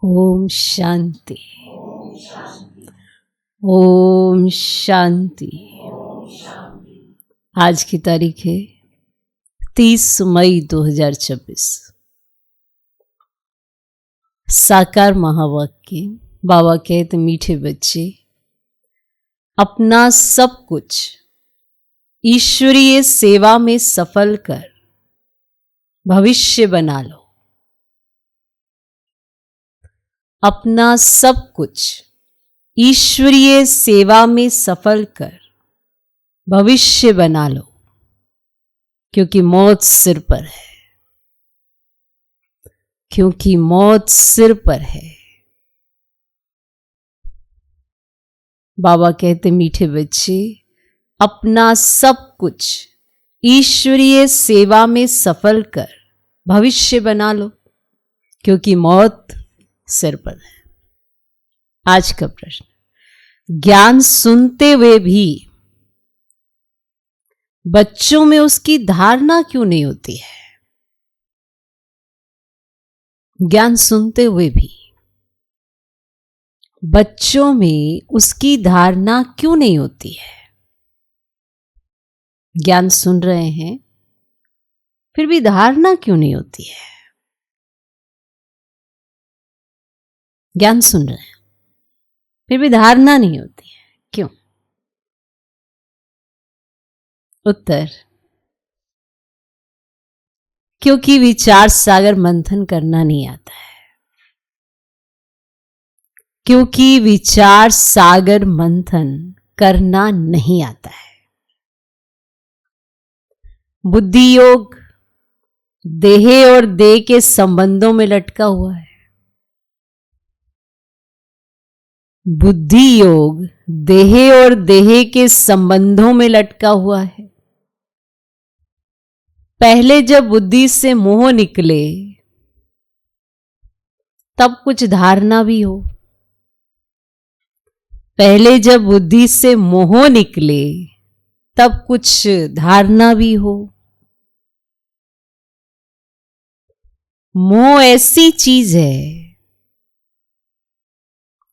ओम शांति। ओम शांति। आज की तारीख है 30 मई 2026। साकार महावाक्य। बाबा कहते मीठे बच्चे, अपना सब कुछ ईश्वरीय सेवा में सफल कर भविष्य बना लो। अपना सब कुछ ईश्वरीय सेवा में सफल कर भविष्य बना लो, क्योंकि मौत सिर पर है। क्योंकि मौत सिर पर है। बाबा कहते मीठे बच्चे, अपना सब कुछ ईश्वरीय सेवा में सफल कर भविष्य बना लो, क्योंकि मौत सिर पर है। आज का प्रश्न, ज्ञान सुनते हुए भी बच्चों में उसकी धारणा क्यों नहीं होती है? ज्ञान सुनते हुए भी बच्चों में उसकी धारणा क्यों नहीं होती है? ज्ञान सुन रहे हैं फिर भी धारणा क्यों नहीं होती है? ज्ञान सुन रहे हैं फिर भी धारणा नहीं होती है, क्यों? उत्तर, क्योंकि विचार सागर मंथन करना नहीं आता है। क्योंकि विचार सागर मंथन करना नहीं आता है। बुद्धि योग देह और देह के संबंधों में लटका हुआ है। बुद्धि योग देह और देह के संबंधों में लटका हुआ है। पहले जब बुद्धि से मोह निकले तब कुछ धारणा भी हो। पहले जब बुद्धि से मोह निकले तब कुछ धारणा भी हो। मोह ऐसी चीज है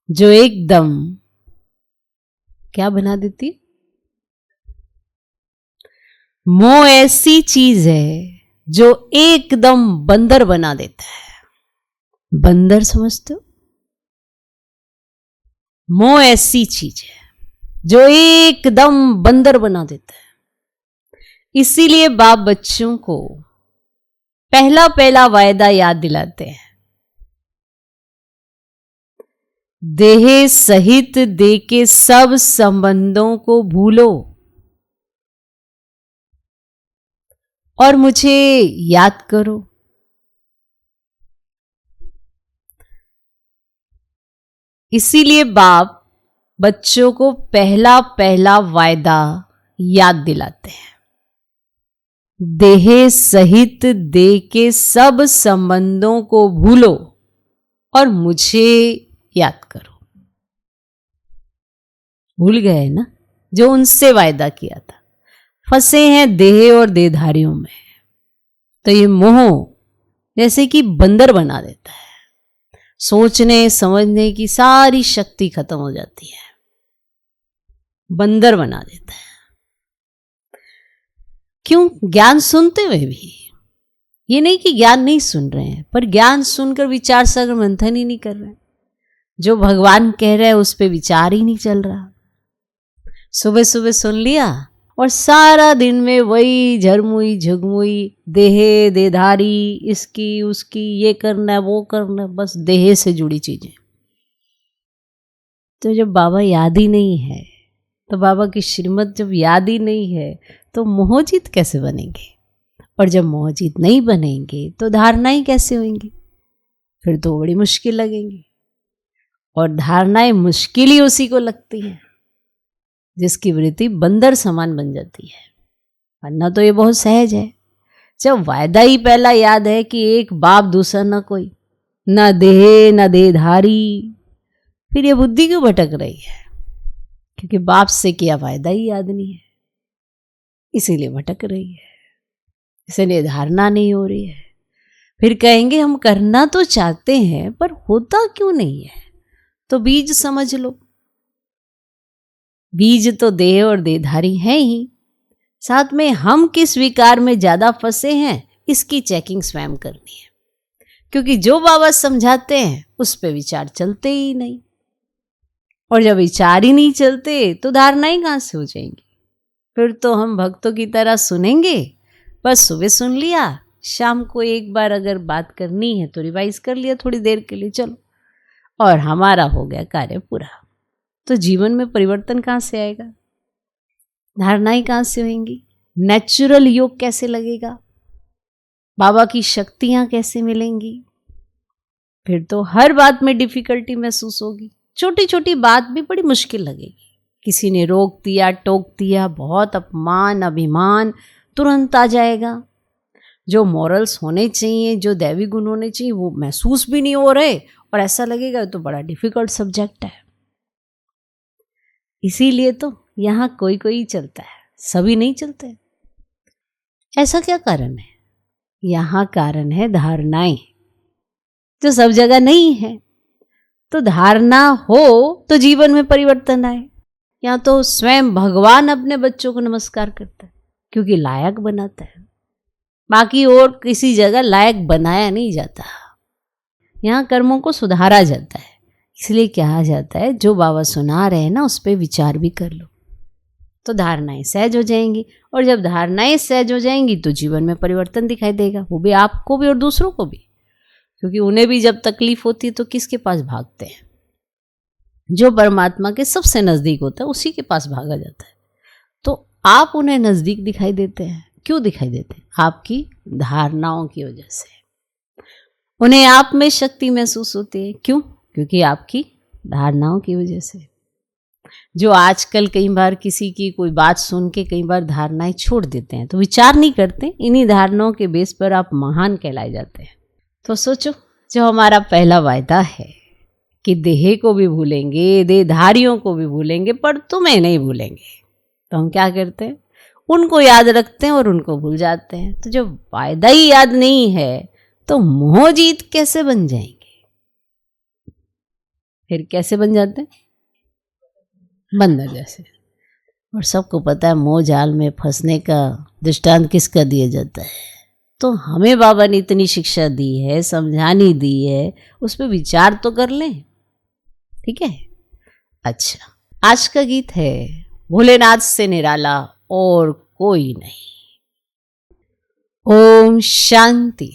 जो एकदम क्या बना देती? मोह ऐसी चीज है जो एकदम बंदर बना देता है। बंदर समझते हो? मोह ऐसी चीज है जो एकदम बंदर बना देता है। इसीलिए बाप बच्चों को पहला पहला वायदा याद दिलाते हैं, देह सहित देह के सब संबंधों को भूलो और मुझे याद करो। इसीलिए बाप बच्चों को पहला पहला वायदा याद दिलाते हैं, देह सहित देह के सब संबंधों को भूलो और मुझे याद करो। भूल गए ना जो उनसे वायदा किया था। फंसे हैं देह और देहधारियों में, तो ये मोह जैसे कि बंदर बना देता है। सोचने समझने की सारी शक्ति खत्म हो जाती है, बंदर बना देता है। क्यों? ज्ञान सुनते हुए भी। ये नहीं कि ज्ञान नहीं सुन रहे हैं, पर ज्ञान सुनकर विचार सागर मंथन ही नहीं कर रहे हैं। जो भगवान कह रहे हैं उस पे विचार ही नहीं चल रहा। सुबह सुबह सुन लिया और सारा दिन में वही झरमुई झगमुई देह देहधारी, इसकी उसकी, ये करना है वो करना है, बस देह से जुड़ी चीजें। तो जब बाबा याद ही नहीं है, तो बाबा की श्रीमत जब याद ही नहीं है, तो मोहजीत कैसे बनेंगे? और जब मोहजीत नहीं बनेंगे तो धारणाएं कैसे होंगी? फिर तो बड़ी मुश्किल लगेंगी। और धारणाएं मुश्किल ही उसी को लगती है जिसकी वृत्ति बंदर समान बन जाती है, वरना तो ये बहुत सहज है। जब वायदा ही पहला याद है कि एक बाप दूसरा ना कोई, ना देह ना देहधारी, फिर ये बुद्धि क्यों भटक रही है? क्योंकि बाप से किया वायदा ही याद नहीं है, इसीलिए भटक रही है, इसीलिए धारणा नहीं हो रही है। फिर कहेंगे हम करना तो चाहते हैं पर होता क्यों नहीं है। तो बीज समझ लो, बीज तो देह और देहधारी है ही, साथ में हम किस विकार में ज्यादा फंसे हैं इसकी चेकिंग स्वयं करनी है। क्योंकि जो बाबा समझाते हैं उस पे विचार चलते ही नहीं, और जब विचार ही नहीं चलते तो धारणाएं कहां से हो जाएंगी। फिर तो हम भक्तों की तरह सुनेंगे, बस सुबह सुन लिया, शाम को एक बार अगर बात करनी है तो रिवाइज कर लिया थोड़ी देर के लिए, चलो, और हमारा हो गया कार्य पूरा। तो जीवन में परिवर्तन कहां से आएगा, धारणाएं कहां से होंगी, नेचुरल योग कैसे लगेगा, बाबा की शक्तियां कैसे मिलेंगी। फिर तो हर बात में डिफिकल्टी महसूस होगी, छोटी छोटी बात भी बड़ी मुश्किल लगेगी। किसी ने रोक दिया, टोक दिया, बहुत अपमान अभिमान तुरंत आ जाएगा। जो मॉरल्स होने चाहिए, जो दैवी गुण होने चाहिए, वो महसूस भी नहीं हो रहे, और ऐसा लगेगा तो बड़ा डिफिकल्ट सब्जेक्ट है। इसीलिए तो यहाँ कोई कोई चलता है, सभी नहीं चलते। ऐसा क्या कारण है? यहाँ कारण है धारणाएं, जो सब जगह नहीं है। तो धारणा हो तो जीवन में परिवर्तन आए। यहाँ तो स्वयं भगवान अपने बच्चों को नमस्कार करता है, क्योंकि लायक बनाता है। बाकी और किसी जगह लायक बनाया नहीं जाता, यहाँ कर्मों को सुधारा जाता है। इसलिए कहा जाता है जो बाबा सुना रहे हैं ना, उस पर विचार भी कर लो, तो धारणाएं सहज हो जाएंगी। और जब धारणाएं सहज हो जाएंगी तो जीवन में परिवर्तन दिखाई देगा, वो भी आपको भी और दूसरों को भी। क्योंकि उन्हें भी जब तकलीफ होती है तो किसके पास भागते हैं? जो परमात्मा के सबसे नजदीक होता है उसी के पास भागा जाता है। तो आप उन्हें नजदीक दिखाई देते हैं। क्यों दिखाई देते हैं? आपकी धारणाओं की वजह से। उन्हें आप में शक्ति महसूस होती है। क्यों? क्योंकि आपकी धारणाओं की वजह से। जो आजकल कई बार किसी की कोई बात सुन के कई बार धारणाएं छोड़ देते हैं, तो विचार नहीं करते, इन्हीं धारणाओं के बेस पर आप महान कहलाए जाते हैं। तो सोचो, जो हमारा पहला वायदा है कि देह को भी भूलेंगे, देहधारियों को भी भूलेंगे, पर तुम्हें नहीं भूलेंगे, तो हम क्या करते हैं? उनको याद रखते हैं और उनको भूल जाते हैं। तो जो वायदा ही याद नहीं है तो मोह जीत कैसे बन जाएंगे? फिर कैसे बन जाते हैं? बंदर जैसे। और सबको पता है मोह जाल में फंसने का दृष्टांत किसका दिया जाता है। तो हमें बाबा ने इतनी शिक्षा दी है, समझानी दी है, उस पर विचार तो कर लें। ठीक है? अच्छा, आज का गीत है भोलेनाथ से निराला और कोई नहीं। ओम शांति।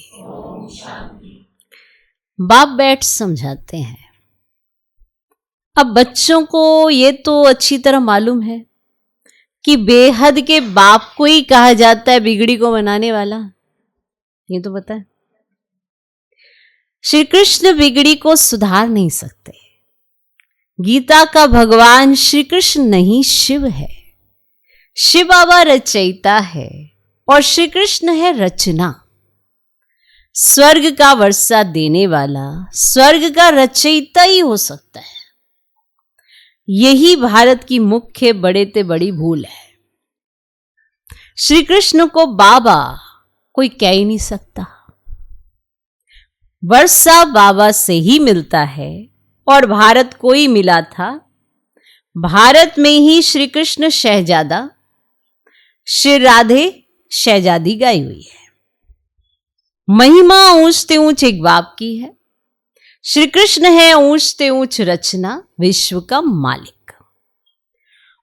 बाप बैठ समझाते हैं। अब बच्चों को ये तो अच्छी तरह मालूम है कि बेहद के बाप को ही कहा जाता है बिगड़ी को बनाने वाला, ये तो पता है। श्री कृष्ण बिगड़ी को सुधार नहीं सकते। गीता का भगवान श्री कृष्ण नहीं, शिव है। शिव बाबा रचयिता है और श्री कृष्ण है रचना। स्वर्ग का वर्षा देने वाला स्वर्ग का रचयिता ही हो सकता है। यही भारत की मुख्य बड़े ते बड़ी भूल है। श्री कृष्ण को बाबा कोई कह ही नहीं सकता। वर्षा बाबा से ही मिलता है और भारत को ही मिला था। भारत में ही श्री कृष्ण शहजादा, श्री राधे शहजादी गाई हुई है। महिमा ऊंचते ऊंच एक बाप की है। श्री कृष्ण है ऊंचते ऊंच रचना, विश्व का मालिक।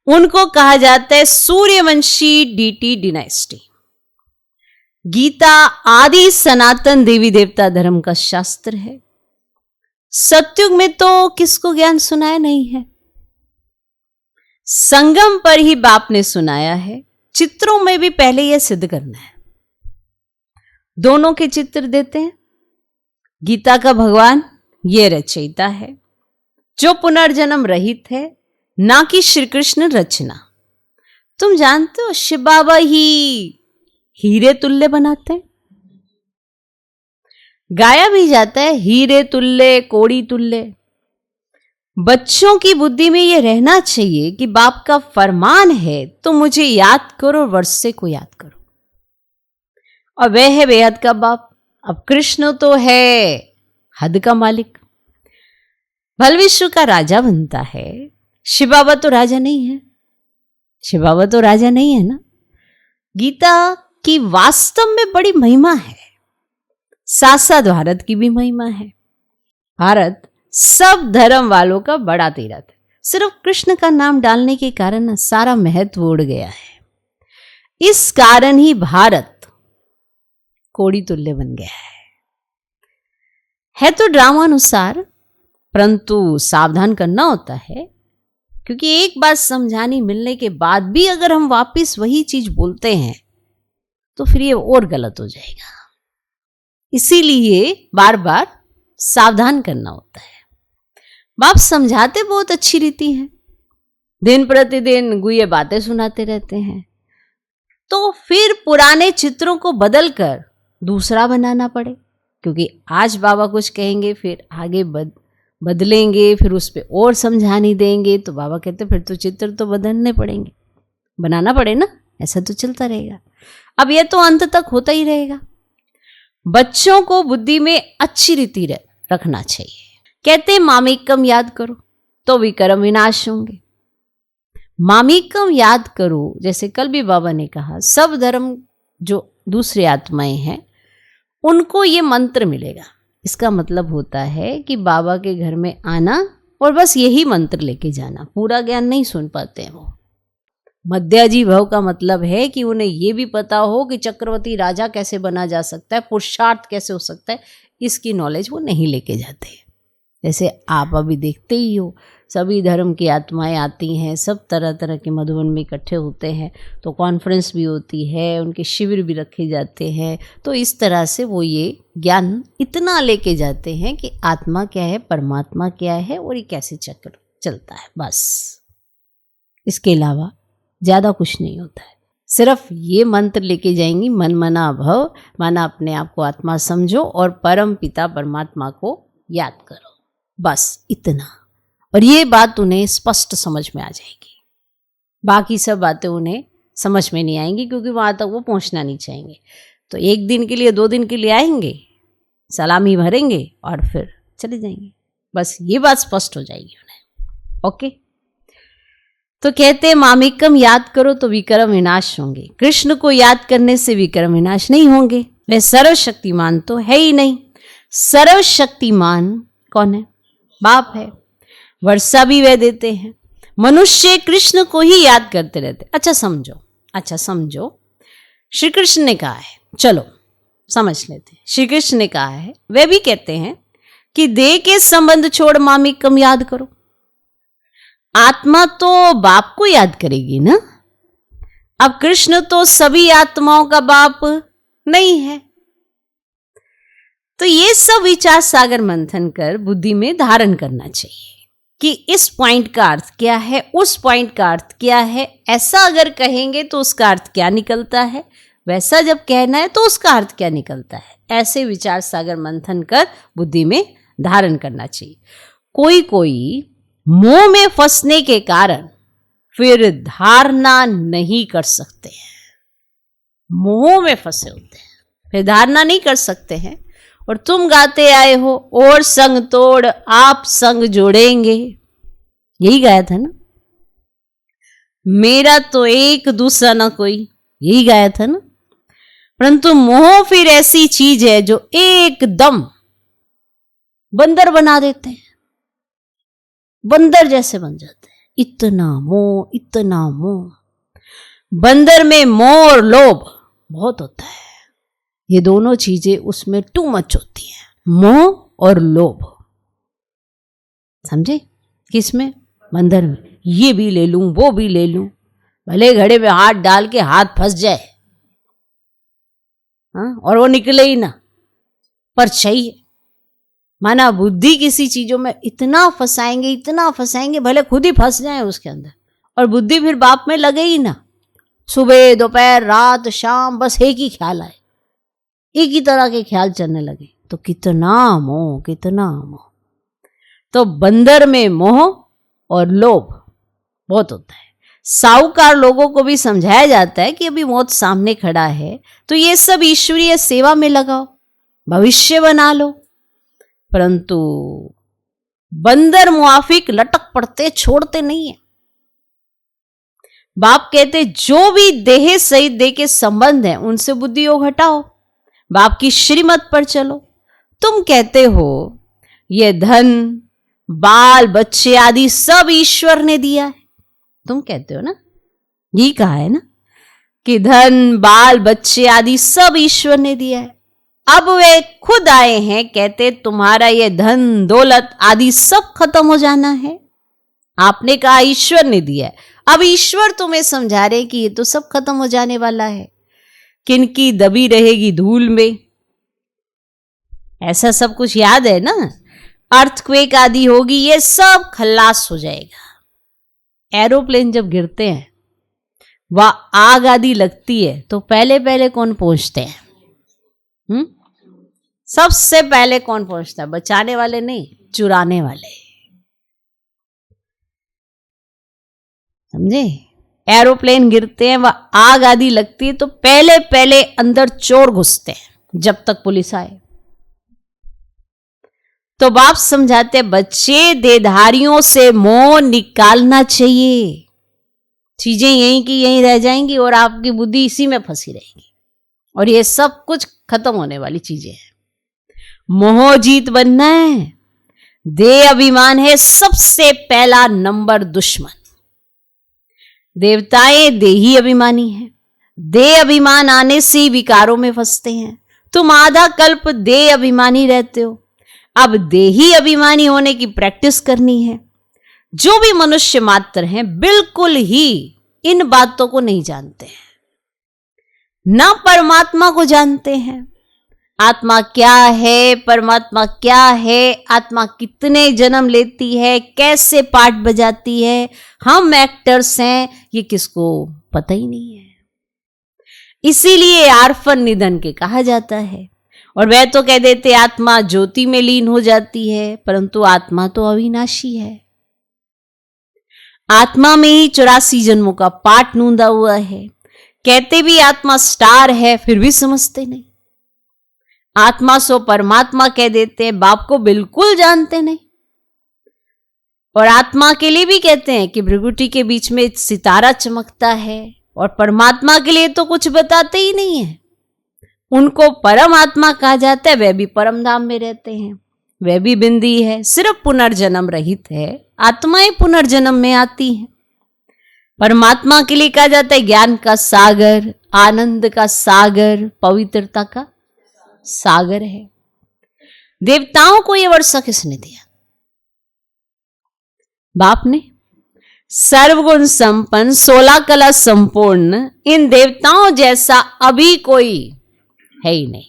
उनको कहा जाता है सूर्यवंशी डीटी डिनाइस्टी। गीता आदि सनातन देवी देवता धर्म का शास्त्र है। सतयुग में तो किसको ज्ञान सुनाया नहीं है, संगम पर ही बाप ने सुनाया है। चित्रों में भी पहले यह सिद्ध करना है। दोनों के चित्र देते हैं। गीता का भगवान ये रचयिता है जो पुनर्जन्म रहित है, ना कि श्री कृष्ण रचना। तुम जानते हो शिव बाबा ही हीरे तुल्य बनाते हैं। गाया भी जाता है हीरे तुल्य, कोड़ी तुल्य। बच्चों की बुद्धि में यह रहना चाहिए कि बाप का फरमान है तो मुझे याद करो, वर्षे को याद करो। और वह है बेहद का बाप। अब कृष्ण तो है हद का मालिक, भल विश्व का राजा बनता है। शिव बाबा तो राजा नहीं है, शिव बाबा तो राजा नहीं है ना। गीता की वास्तव में बड़ी महिमा है, साथ साथ भारत की भी महिमा है। भारत सब धर्म वालों का बड़ा तीर्थ है। सिर्फ कृष्ण का नाम डालने के कारण सारा महत्व उड़ गया है। इस कारण ही भारत कोड़ी तुल्य बन गया है तो ड्रामा अनुसार, परंतु सावधान करना होता है, क्योंकि एक बात समझानी मिलने के बाद भी अगर हम वापस वही चीज बोलते हैं तो फिर ये और गलत हो जाएगा। इसीलिए बार बार सावधान करना होता है। बाप समझाते बहुत अच्छी रीति हैं, दिन प्रतिदिन गुये बातें सुनाते रहते हैं, तो फिर पुराने चित्रों को बदलकर दूसरा बनाना पड़े, क्योंकि आज बाबा कुछ कहेंगे फिर आगे बदलेंगे, फिर उस पर और समझानी देंगे, तो बाबा कहते फिर तो चित्र तो बदलने पड़ेंगे, बनाना पड़े ना, ऐसा तो चलता रहेगा। अब यह तो अंत तक होता ही रहेगा। बच्चों को बुद्धि में अच्छी रीति रखना चाहिए। कहते मामिकम याद करो तो विक्रम विनाश होंगे। मामिकम याद करो, जैसे कल भी बाबा ने कहा, सब धर्म जो दूसरी आत्माएं हैं उनको ये मंत्र मिलेगा। इसका मतलब होता है कि बाबा के घर में आना और बस यही मंत्र लेके जाना, पूरा ज्ञान नहीं सुन पाते हैं वो। मध्याजी भव का मतलब है कि उन्हें ये भी पता हो कि चक्रवर्ती राजा कैसे बना जा सकता है, पुरुषार्थ कैसे हो सकता है, इसकी नॉलेज वो नहीं लेके जाते। जैसे आप अभी देखते ही हो, सभी धर्म की आत्माएं आती हैं, सब तरह तरह के मधुबन में इकट्ठे होते हैं, तो कॉन्फ्रेंस भी होती है, उनके शिविर भी रखे जाते हैं। तो इस तरह से वो ये ज्ञान इतना लेके जाते हैं कि आत्मा क्या है, परमात्मा क्या है और ये कैसे चक्र चलता है, बस। इसके अलावा ज़्यादा कुछ नहीं होता है। सिर्फ ये मंत्र लेके जाएंगी, मन मना भव, माना अपने आप को आत्मा समझो और परम पिता परमात्मा को याद करो, बस इतना। और ये बात उन्हें स्पष्ट समझ में आ जाएगी। बाकी सब बातें उन्हें समझ में नहीं आएंगी, क्योंकि वहाँ तक वो पहुँचना नहीं चाहेंगे। तो एक दिन के लिए, 2 दिन के लिए आएंगे, सलामी भरेंगे और फिर चले जाएंगे, बस ये बात स्पष्ट हो जाएगी उन्हें। ओके, तो कहते हैं मामिकम याद करो तो विक्रम विनाश होंगे। कृष्ण को याद करने से विक्रम विनाश नहीं होंगे। वह सर्वशक्तिमान तो है ही नहीं। सर्वशक्तिमान कौन है? बाप है। वर्षा भी वह देते हैं। मनुष्य कृष्ण को ही याद करते रहते। अच्छा समझो, श्री कृष्ण ने कहा है, चलो समझ लेते हैं। श्री कृष्ण ने कहा है, वे भी कहते हैं कि देह के संबंध छोड़ मामिकम याद करो। आत्मा तो बाप को याद करेगी ना। अब कृष्ण तो सभी आत्माओं का बाप नहीं है। तो ये सब विचार सागर मंथन कर बुद्धि में धारण करना चाहिए कि इस पॉइंट का अर्थ क्या है, उस पॉइंट का अर्थ क्या है। ऐसा अगर कहेंगे तो उसका अर्थ क्या निकलता है, वैसा जब कहना है तो उसका अर्थ क्या निकलता है। ऐसे विचार सागर मंथन कर बुद्धि में धारण करना चाहिए। कोई मोह में फंसने के कारण फिर धारणा नहीं कर सकते हैं। मोह में फंसे होते हैं, फिर धारणा नहीं कर सकते हैं। और तुम गाते आए हो, और संग तोड़ आप संग जोड़ेंगे, यही गाया था ना। मेरा तो एक दूसरा ना कोई, यही गाया था ना। परंतु मोह फिर ऐसी चीज है जो एकदम बंदर बना देते हैं, बंदर जैसे बन जाते हैं। इतना मोह। बंदर में मोह और लोभ बहुत होता है। ये दोनों चीजें उसमें टू मच होती हैं, मोह और लोभ। समझे? किसमें? बंदर में। ये भी ले लूं, वो भी ले लूं, भले घड़े में हाथ डाल के हाथ फंस जाए, हाँ, और वो निकले ही ना, पर चाहिए। माना बुद्धि किसी चीजों में इतना फंसाएंगे, भले खुद ही फंस जाए उसके अंदर, और बुद्धि फिर बाप में लगे ही ना। सुबह दोपहर रात शाम बस एक ही ख्याल आए, एक ही तरह के ख्याल चलने लगे, तो कितना मोह। तो बंदर में मोह और लोभ बहुत होता है। साहूकार लोगों को भी समझाया जाता है कि अभी मौत सामने खड़ा है, तो ये सब ईश्वरीय सेवा में लगाओ, भविष्य बना लो, परंतु बंदर मुआफिक लटक पड़ते, छोड़ते नहीं है। बाप कहते जो भी देह सहित देह के संबंध है उनसे बुद्धि योग हटाओ, बाप की श्रीमत पर चलो। तुम कहते हो ये धन, बाल बच्चे आदि सब ईश्वर ने दिया है, तुम कहते हो ना, यही कहा है ना कि धन बाल बच्चे आदि सब ईश्वर ने दिया है। अब वे खुद आए हैं, कहते तुम्हारा ये धन दौलत आदि सब खत्म हो जाना है। आपने कहा ईश्वर ने दिया है, अब ईश्वर तुम्हें समझा रहे कि ये तो सब खत्म हो जाने वाला है, किनकी दबी रहेगी धूल में। ऐसा सब कुछ याद है ना, अर्थक्वेक आदि होगी, ये सब खल्लास हो जाएगा। एरोप्लेन जब गिरते हैं वह आग आदि लगती है तो पहले पहले कौन पहुंचते हैं? सबसे पहले कौन पहुंचता है? बचाने वाले नहीं, चुराने वाले। समझे? एरोप्लेन गिरते हैं, वह आग आदि लगती है तो पहले पहले अंदर चोर घुसते हैं जब तक पुलिस आए। तो बाप समझाते बच्चे देहधारियों से मोह निकालना चाहिए। चीजें यहीं की यहीं रह जाएंगी और आपकी बुद्धि इसी में फंसी रहेगी, और ये सब कुछ खत्म होने वाली चीजें हैं। मोह जीत बनना है। देह अभिमान है सबसे पहला नंबर दुश्मन। देवताएं देही अभिमानी हैं, देह अभिमान आने से ही विकारों में फंसते हैं। तुम आधा कल्प देह अभिमानी रहते हो, अब देही अभिमानी होने की प्रैक्टिस करनी है। जो भी मनुष्य मात्र हैं बिल्कुल ही इन बातों को नहीं जानते हैं, ना परमात्मा को जानते हैं। आत्मा क्या है, परमात्मा क्या है, आत्मा कितने जन्म लेती है, कैसे पार्ट बजाती है, हम एक्टर्स हैं, ये किसको पता ही नहीं है। इसीलिए आर्फन निधन के कहा जाता है। और वह तो कह देते आत्मा ज्योति में लीन हो जाती है, परंतु आत्मा तो अविनाशी है। आत्मा में ही 84 जन्मों का पाठ नूंदा हुआ है। कहते भी आत्मा स्टार है, फिर भी समझते नहीं। आत्मा सो परमात्मा कह देते हैं, बाप को बिल्कुल जानते नहीं। और आत्मा के लिए भी कहते हैं कि भृगुटी के बीच में सितारा चमकता है, और परमात्मा के लिए तो कुछ बताते ही नहीं है। उनको परम आत्मा कहा जाता है, वह भी परम धाम में रहते हैं, वह भी बिंदी है, सिर्फ पुनर्जन्म रहित है। आत्माएं पुनर्जन्म में आती हैं। परमात्मा के लिए कहा जाता है ज्ञान का सागर, आनंद का सागर, पवित्रता का सागर है। देवताओं को यह वर्षा किसने दिया? बाप ने। सर्वगुण संपन्न, 16 कला संपूर्ण, इन देवताओं जैसा अभी कोई है ही नहीं।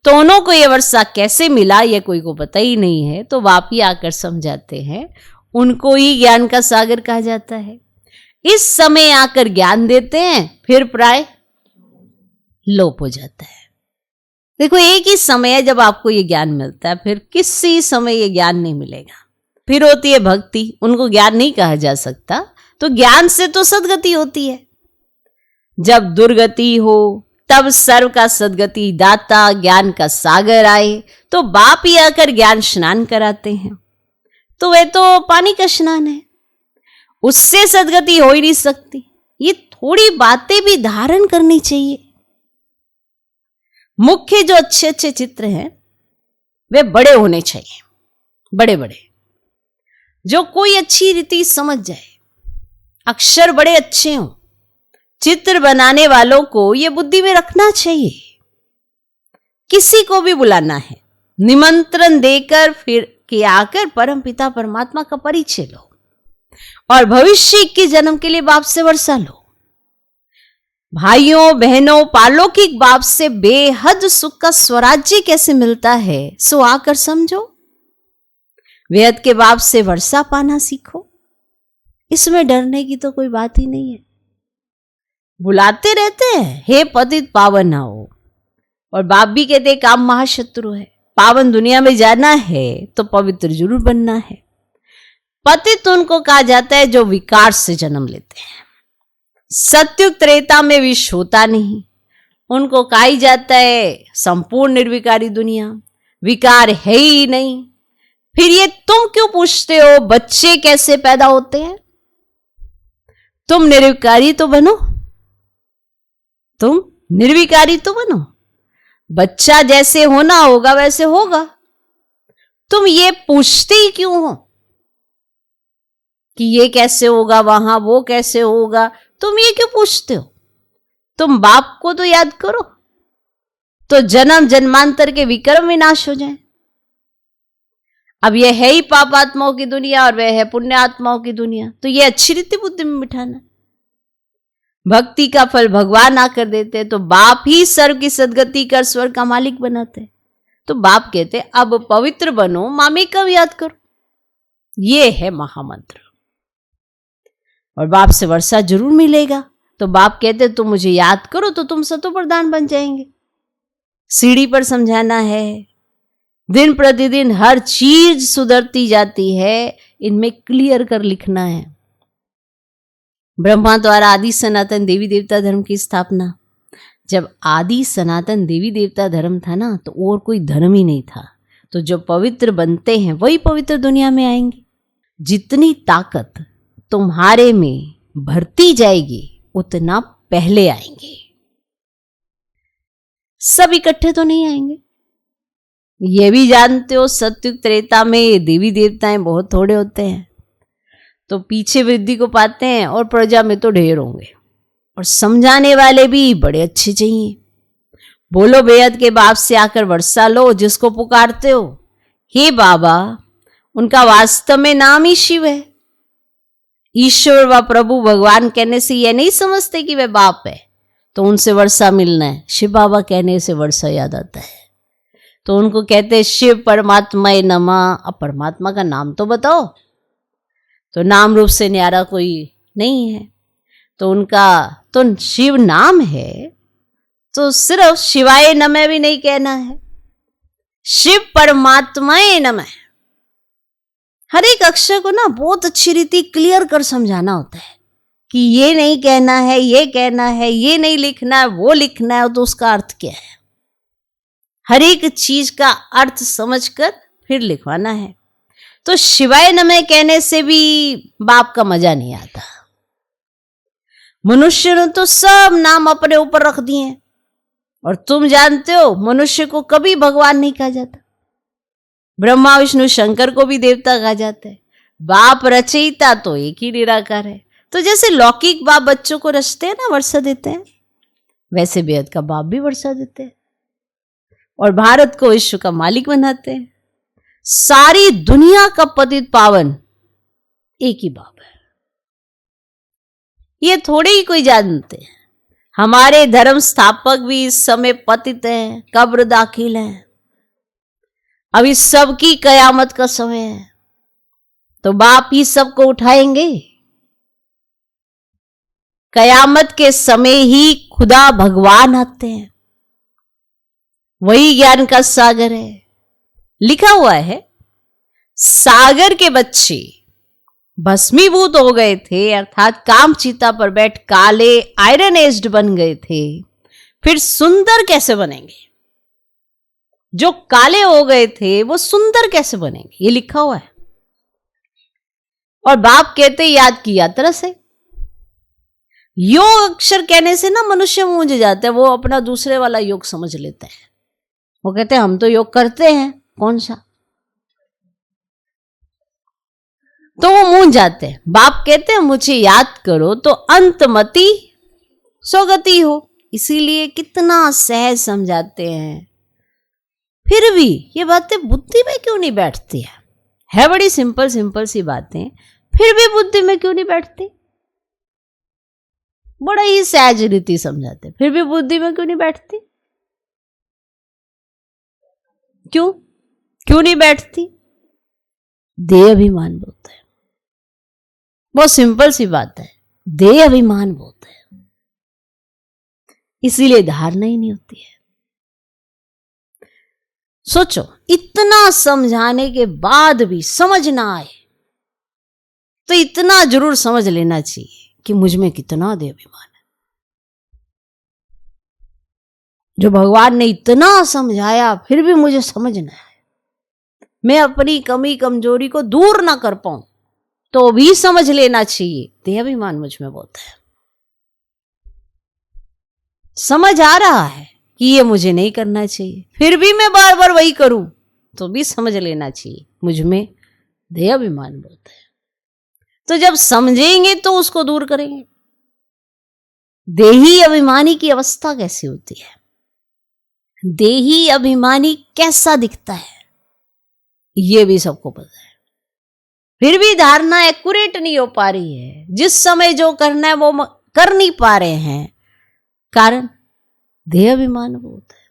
तो उन्हों को यह वर्षा कैसे मिला, यह कोई को पता ही नहीं है। तो बाप ही आकर समझाते हैं, उनको ही ज्ञान का सागर कहा जाता है। इस समय आकर ज्ञान देते हैं, फिर प्राय लोप हो जाता है। देखो, एक ही समय है जब आपको ये ज्ञान मिलता है, फिर किसी समय ये ज्ञान नहीं मिलेगा। फिर होती है भक्ति, उनको ज्ञान नहीं कहा जा सकता। तो ज्ञान से तो सदगति होती है। जब दुर्गति हो तब सर्व का सदगति दाता ज्ञान का सागर आए, तो बाप ही आकर ज्ञान स्नान कराते हैं। तो वह तो पानी का स्नान है, उससे सदगति हो ही नहीं सकती। ये थोड़ी बातें भी धारण करनी चाहिए। मुख्य जो अच्छे अच्छे चित्र हैं वे बड़े होने चाहिए, बड़े बड़े, जो कोई अच्छी रीति समझ जाए। अक्षर बड़े अच्छे हों। चित्र बनाने वालों को यह बुद्धि में रखना चाहिए। किसी को भी बुलाना है, निमंत्रण देकर फिर के आकर परम पिता परमात्मा का परिचय लो, और भविष्य के जन्म के लिए बाप से वर्षा लो। भाइयों बहनों, पारलौकिक बाप से बेहद सुख का स्वराज्य कैसे मिलता है, सो आकर समझो। वेद के बाप से वर्षा पाना सीखो। इसमें डरने की तो कोई बात ही नहीं है। बुलाते रहते हैं, हे पतित पावन आओ, और बाप भी कहते काम महाशत्रु है। पावन दुनिया में जाना है तो पवित्र जरूर बनना है। पतित उनको कहा जाता है जो विकार से जन्म लेते हैं। सत्युग त्रेता में विष होता नहीं, उनको कहा ही जाता है संपूर्ण निर्विकारी दुनिया, विकार है ही नहीं। फिर ये तुम क्यों पूछते हो बच्चे कैसे पैदा होते हैं? तुम निर्विकारी तो बनो, तुम निर्विकारी तो बनो। बच्चा जैसे होना होगा वैसे होगा। तुम ये पूछते ही क्यों हो कि ये कैसे होगा, वहां वो कैसे होगा? तुम ये क्यों पूछते हो? तुम बाप को तो याद करो, तो जन्म जन्मांतर के विक्रम विनाश हो जाए। अब यह है ही पाप आत्माओं की दुनिया और वह है पुण्य आत्माओं की दुनिया, तो ये अच्छी रीति बुद्धि में बिठाना। भक्ति का फल भगवान आकर देते, तो बाप ही सर्व की सदगति कर स्वर्ग का मालिक बनाते। तो बाप कहते अब पवित्र बनो, मामी का याद करो। ये है महामंत्र। और बाप से वर्षा जरूर मिलेगा। तो बाप कहते तुम मुझे याद करो तो तुम सतो प्रधान बन जाएंगे। सीढ़ी पर समझाना है, दिन प्रतिदिन हर चीज सुधरती जाती है, इनमें क्लियर कर लिखना है। ब्रह्मा द्वारा आदि सनातन देवी देवता धर्म की स्थापना। जब आदि सनातन देवी देवता धर्म था ना, तो और कोई धर्म ही नहीं था। तो जो पवित्र बनते हैं वही पवित्र दुनिया में आएंगे। जितनी ताकत तुम्हारे में भरती जाएगी उतना पहले आएंगे। सब इकट्ठे तो नहीं आएंगे। ये भी जानते हो सत्युग त्रेता में देवी देवताएं बहुत थोड़े होते हैं, तो पीछे वृद्धि को पाते हैं और प्रजा में तो ढेर होंगे। और समझाने वाले भी बड़े अच्छे चाहिए। बोलो बेहद के बाप से आकर वर्षा लो, जिसको पुकारते हो हे बाबा, उनका वास्तव में नाम ही शिव है। ईश्वर व प्रभु भगवान कहने से यह नहीं समझते कि वह बाप है तो उनसे वर्षा मिलना है। शिव बाबा कहने से वर्षा याद आता है, तो उनको कहते हैं शिव परमात्मा नमः। अब परमात्मा का नाम तो बताओ। तो नाम रूप से न्यारा कोई नहीं है, तो उनका तो शिव नाम है, तो सिर्फ शिवाय नमः भी नहीं कहना है, शिव परमात्माए नमः। हर एक अक्षर को ना बहुत अच्छी रीति क्लियर कर समझाना होता है कि ये नहीं कहना है, ये कहना है, ये नहीं लिखना है, वो लिखना है, तो उसका अर्थ क्या है। हर एक चीज का अर्थ समझकर फिर लिखवाना है। तो शिवाय नमः कहने से भी बाप का मजा नहीं आता। मनुष्य ने तो सब नाम अपने ऊपर रख दिए हैं, और तुम जानते हो मनुष्य को कभी भगवान नहीं कहा जाता। ब्रह्मा विष्णु शंकर को भी देवता कहा जाता है। बाप रचयिता तो एक ही निराकार है। तो जैसे लौकिक बाप बच्चों को रचते हैं ना, वर्षा देते हैं, वैसे बेहद का बाप भी वर्षा देते हैं और भारत को विश्व का मालिक बनाते हैं। सारी दुनिया का पतित पावन एक ही बाप है। ये थोड़े ही कोई जानते हैं। हमारे धर्म स्थापक भी इस समय पतित हैं, कब्र दाखिल हैं। अभी सबकी कयामत का समय है, तो बाप ही सबको उठाएंगे। कयामत के समय ही खुदा भगवान आते हैं। वही ज्ञान का सागर है। लिखा हुआ है सागर के बच्चे भस्मीभूत हो गए थे, अर्थात काम चीता पर बैठ काले आयरन एज्ड बन गए थे, फिर सुंदर कैसे बनेंगे? जो काले हो गए थे वो सुंदर कैसे बनेंगे? ये लिखा हुआ है। और बाप कहते याद की यात्रा से। योग अक्षर कहने से ना मनुष्य मूंझ जाता है, वो अपना दूसरे वाला योग समझ लेता है। वो कहते हैं हम तो योग करते हैं, कौन सा? तो वो मूंझ जाते हैं। बाप कहते हैं मुझे याद करो तो अंतमति स्वगति हो। इसीलिए कितना सहज समझाते हैं। फिर भी ये बातें बुद्धि में क्यों नहीं बैठती है बड़ी सिंपल सिंपल सी बातें, फिर भी बुद्धि में क्यों नहीं बैठती? बड़ा ही सहज रीति समझाते, फिर भी बुद्धि में क्यों नहीं बैठती? क्यों नहीं बैठती? देह अभिमान बहुत है। बहुत सिंपल सी बात है, देह अभिमान बहुत है, इसीलिए धारणा ही नहीं होती है। सोचो, इतना समझाने के बाद भी समझ ना आए तो इतना जरूर समझ लेना चाहिए कि मुझ में कितना देह अभिमान है। जो भगवान ने इतना समझाया फिर भी मुझे समझ ना आए, मैं अपनी कमी कमजोरी को दूर ना कर पाऊं, तो भी समझ लेना चाहिए। देहाभिमान मुझ में बोलता है, समझ आ रहा है कि ये मुझे नहीं करना चाहिए, फिर भी मैं बार बार वही करूं, तो भी समझ लेना चाहिए, मुझ में देहाभिमान बोलता है। तो जब समझेंगे तो उसको दूर करेंगे। देही अभिमानी की अवस्था कैसी होती है, देही अभिमानी कैसा दिखता है, ये भी सबको पता है, फिर भी धारणा एक्यूरेट नहीं हो पा रही है। जिस समय जो करना है वो कर नहीं पा रहे हैं, कारण देह अभिमान वो होता है,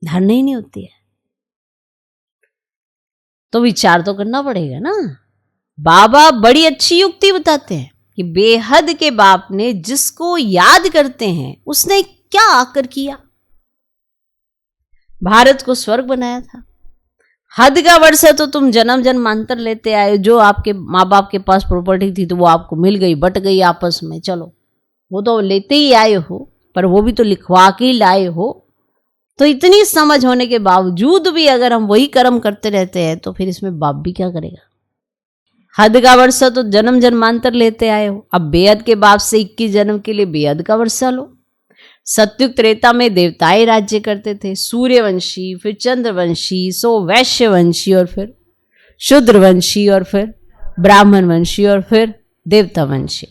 धारणा ही नहीं होती है। तो विचार तो करना पड़ेगा ना। बाबा बड़ी अच्छी युक्ति बताते हैं कि बेहद के बाप ने जिसको याद करते हैं उसने क्या आकर किया, भारत को स्वर्ग बनाया था। हद का वर्ष है तो तुम जन्म जन्मांतर लेते आए, जो आपके माँ बाप के पास प्रॉपर्टी थी तो वो आपको मिल गई, बट गई आपस में, चलो वो तो लेते ही आए हो, पर वो भी तो लिखवा के ही लाए हो। तो इतनी समझ होने के बावजूद भी अगर हम वही कर्म करते रहते हैं तो फिर इसमें बाप भी क्या करेगा। हद का वर्षा तो जन्म जन्मांतर लेते आए हो, अब बेहद के बाप से 21 जन्म के लिए बेहद का वर्षा लो। सत्युग त्रेता में देवताएं राज्य करते थे, सूर्यवंशी, फिर चंद्रवंशी, सो वैश्यवंशी, और फिर शूद्रवंशी, और फिर ब्राह्मण वंशी, और फिर देवता वंशी।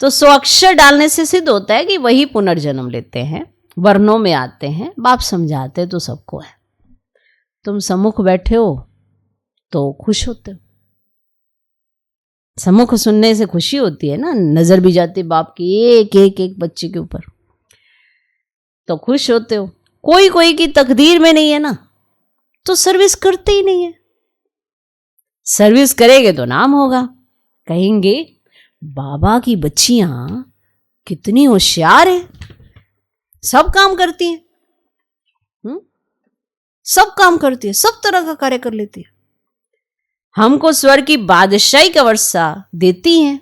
तो 100 अक्षर डालने से सिद्ध होता है कि वही पुनर्जन्म लेते हैं, वर्णों में आते हैं। बाप समझाते तो सबको है। तुम सम्मुख बैठे हो तो खुश होते हो, सम्मुख सुनने से खुशी होती है ना, नजर भी जाती बाप की एक एक एक बच्चे के ऊपर, तो खुश होते हो। कोई कोई की तकदीर में नहीं है ना, तो सर्विस करते ही नहीं है। सर्विस करेंगे तो नाम होगा, कहेंगे बाबा की बच्चियां कितनी होशियार है, सब काम करती हैं, सब काम करती है, सब तरह का कार्य कर लेती है, हमको स्वर्ग की बादशाही का वर्षा देती हैं,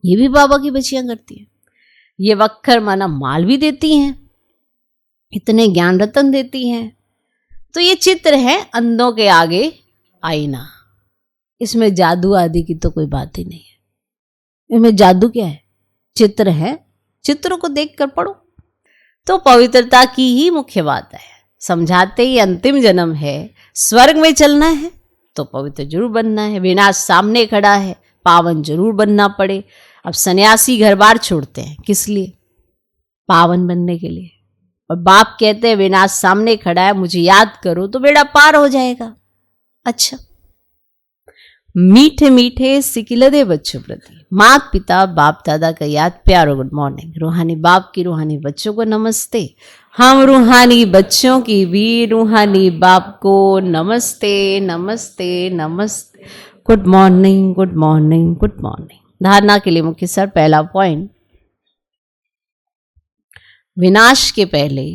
ये भी बाबा की बच्चियां करती हैं। ये वक्खर माना माल भी देती हैं, इतने ज्ञान रतन देती हैं। तो ये चित्र है अंधों के आगे आईना, इसमें जादू आदि की तो कोई बात ही नहीं है। इसमें जादू क्या है, चित्र है, चित्रों को देखकर पढ़ो। तो पवित्रता की ही मुख्य बात है। समझाते ही अंतिम जन्म है, स्वर्ग में चलना है तो पवित्र जरूर बनना है। विनाश सामने खड़ा है, पावन जरूर बनना पड़े। अब सन्यासी घर बार छोड़ते हैं किस लिए, पावन बनने के लिए। और बाप कहते हैं विनाश सामने खड़ा है, मुझे याद करो तो बेड़ा पार हो जाएगा। अच्छा, मीठे मीठे सिकिलदे बच्चों प्रति माता पिता बाप दादा का याद, प्यारो गुड मॉर्निंग। रूहानी बाप की रूहानी बच्चों को नमस्ते। हम रूहानी बच्चों की भी रूहानी बाप को नमस्ते नमस्ते नमस्ते। Good morning good morning good morning. धारणा के लिए मुख्य सर, पहला पॉइंट, विनाश के पहले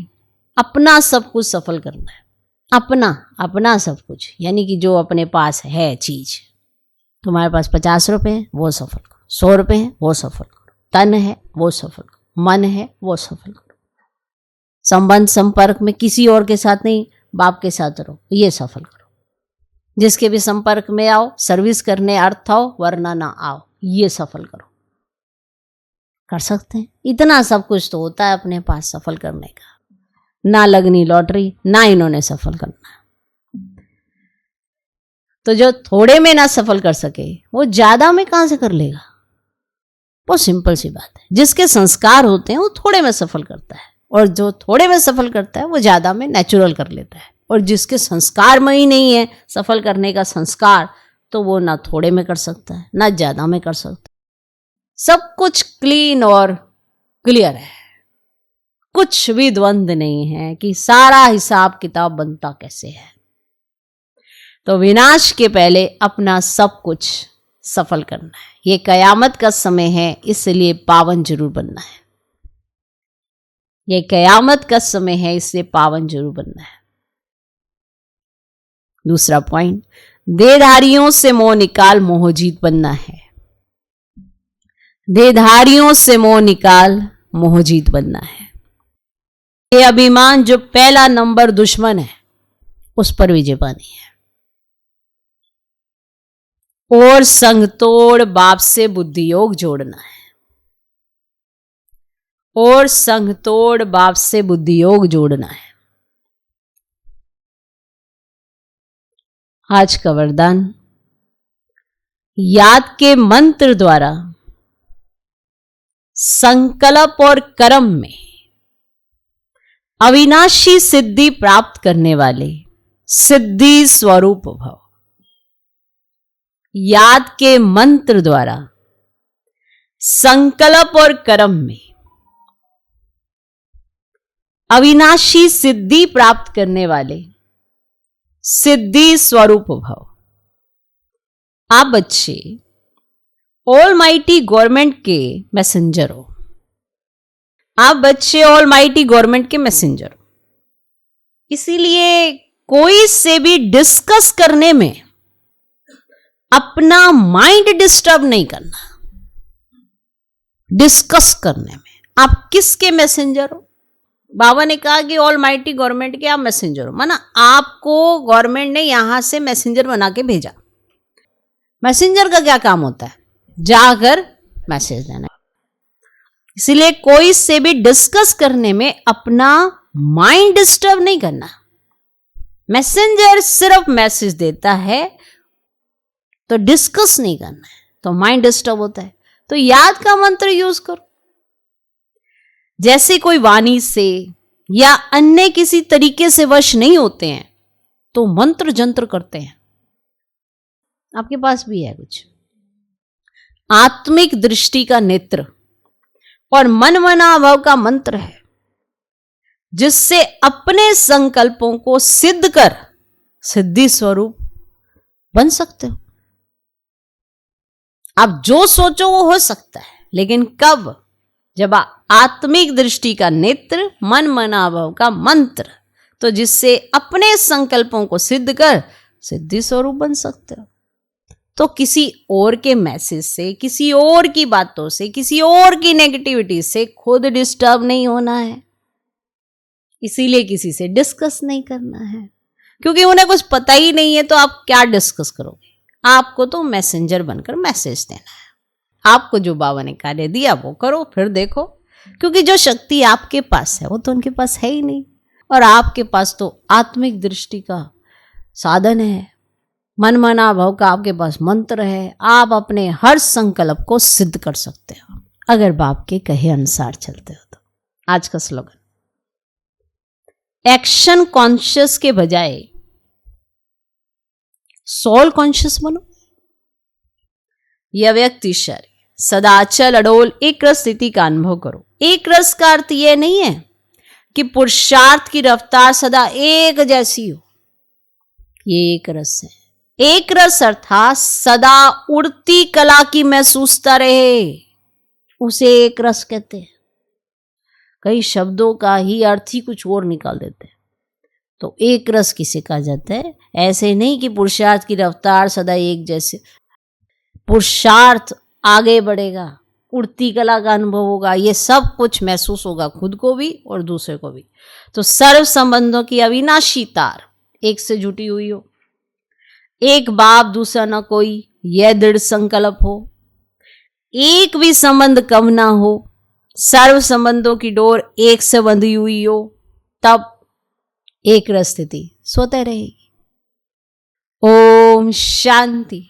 अपना सब कुछ सफल करना है। अपना सब कुछ, यानी कि जो अपने पास है चीज, तुम्हारे पास 50 रुपए हैं वो सफल करो, 100 रुपए हैं वो सफल करो, तन है वो सफल करो, मन है वो सफल करो। संबंध संपर्क में किसी और के साथ नहीं, बाप के साथ रहो, ये सफल करो। जिसके भी संपर्क में आओ, सर्विस करने अर्थ आओ, वरना ना आओ, ये सफल करो। कर सकते हैं, इतना सब कुछ तो होता है अपने पास सफल करने का। ना लगनी लॉटरी, ना इन्होंने सफल करना। तो जो थोड़े में ना सफल कर सके वो ज्यादा में कहां से कर लेगा। बहुत सिंपल सी बात है। जिसके संस्कार होते हैं वो थोड़े में सफल करता है, और जो थोड़े में सफल करता है वो ज्यादा में नेचुरल कर लेता है। और जिसके संस्कार में ही नहीं है सफल करने का संस्कार, तो वो ना थोड़े में कर सकता है ना ज्यादा में कर सकता है। सब कुछ क्लीन और क्लियर है, कुछ भी द्वंद नहीं है कि सारा हिसाब किताब बनता कैसे है। तो विनाश के पहले अपना सब कुछ सफल करना है। ये कयामत का समय है, इसलिए पावन जरूर बनना है। ये कयामत का समय है, इसलिए पावन जरूर बनना है। दूसरा पॉइंट, देहधारियों से मोह निकाल मोहजीत बनना है। देहधारियों से मोह निकाल मोहजीत बनना है। ये अभिमान जो पहला नंबर दुश्मन है, उस पर विजय पानी है। और संग तोड़ बाप से बुद्धि योग जोड़ना है। और संग तोड़ बाप से बुद्धि योग जोड़ना है। आज का वरदान, याद के मंत्र द्वारा संकल्प और कर्म में अविनाशी सिद्धि प्राप्त करने वाले सिद्धि स्वरूप भव। याद के मंत्र द्वारा संकल्प और कर्म में अविनाशी सिद्धि प्राप्त करने वाले सिद्धि स्वरूप भव। आप बच्चे ऑलमाइटी गवर्नमेंट के मैसेंजर हो। आप बच्चे ऑलमाइटी गवर्नमेंट के मैसेंजर हो। इसीलिए कोई से भी डिस्कस करने में अपना माइंड डिस्टर्ब नहीं करना। डिस्कस करने में आप किसके मैसेंजर हो? बाबा ने कहा कि ऑलमाइटी गवर्नमेंट के आप मैसेंजर हो, माना आपको गवर्नमेंट ने यहां से मैसेंजर बना के भेजा। मैसेंजर का क्या काम होता है? जाकर मैसेज देना। इसीलिए कोई से भी डिस्कस करने में अपना माइंड डिस्टर्ब नहीं करना। मैसेंजर सिर्फ मैसेज देता है, तो डिस्कस नहीं करना है, तो माइंड डिस्टर्ब होता है। तो याद का मंत्र यूज करो। जैसे कोई वाणी से या अन्य किसी तरीके से वश नहीं होते हैं, तो मंत्र जंत्र करते हैं। आपके पास भी है कुछ आत्मिक दृष्टि का नेत्र और मन मनाभाव का मंत्र है, जिससे अपने संकल्पों को सिद्ध कर सिद्धि स्वरूप बन सकते हो। आप जो सोचो वो हो सकता है, लेकिन कब? जब आत्मिक दृष्टि का नेत्र, मन मनाभाव का मंत्र, तो जिससे अपने संकल्पों को सिद्ध कर सिद्धि स्वरूप बन सकते हो। तो किसी और के मैसेज से, किसी और की बातों से, किसी और की नेगेटिविटी से खुद डिस्टर्ब नहीं होना है। इसीलिए किसी से डिस्कस नहीं करना है, क्योंकि उन्हें कुछ पता ही नहीं है, तो आप क्या डिस्कस करोगे? आपको तो मैसेंजर बनकर मैसेज देना है। आपको जो बाबा ने कार्य दिया वो करो, फिर देखो। क्योंकि जो शक्ति आपके पास है वो तो उनके पास है ही नहीं, और आपके पास तो आत्मिक दृष्टि का साधन है, मन मनाभाव का आपके पास मंत्र है। आप अपने हर संकल्प को सिद्ध कर सकते हो, अगर बाप के कहे अनुसार चलते हो तो। आज का स्लोगन, एक्शन कॉन्शियस के बजाय सोल कॉन्शियस बनो। यह व्यक्ति शरीर सदा अचल अडोल एक रस स्थिति का अनुभव करो। एक रस का अर्थ यह नहीं है कि पुरुषार्थ की रफ्तार सदा एक जैसी हो, ये एक रस है। एक रस अर्थात सदा उड़ती कला की महसूसता रहे, उसे एक रस कहते हैं। कई शब्दों का ही अर्थ ही कुछ और निकाल देते हैं। तो एक रस किसे कहा जाता है? ऐसे नहीं कि पुरुषार्थ की रफ्तार सदा एक जैसे। पुरुषार्थ आगे बढ़ेगा, उड़ती कला का अनुभव होगा, ये सब कुछ महसूस होगा खुद को भी और दूसरे को भी। तो सर्व संबंधों की अविनाशी तार एक से जुटी हुई हो, एक बाप दूसरा न कोई, यह दृढ़ संकल्प हो। एक भी संबंध कम ना हो, सर्व संबंधों की डोर एक से बंधी हुई हो, तब एक रस स्थिति स्वतः रहेगी। ओम शांति।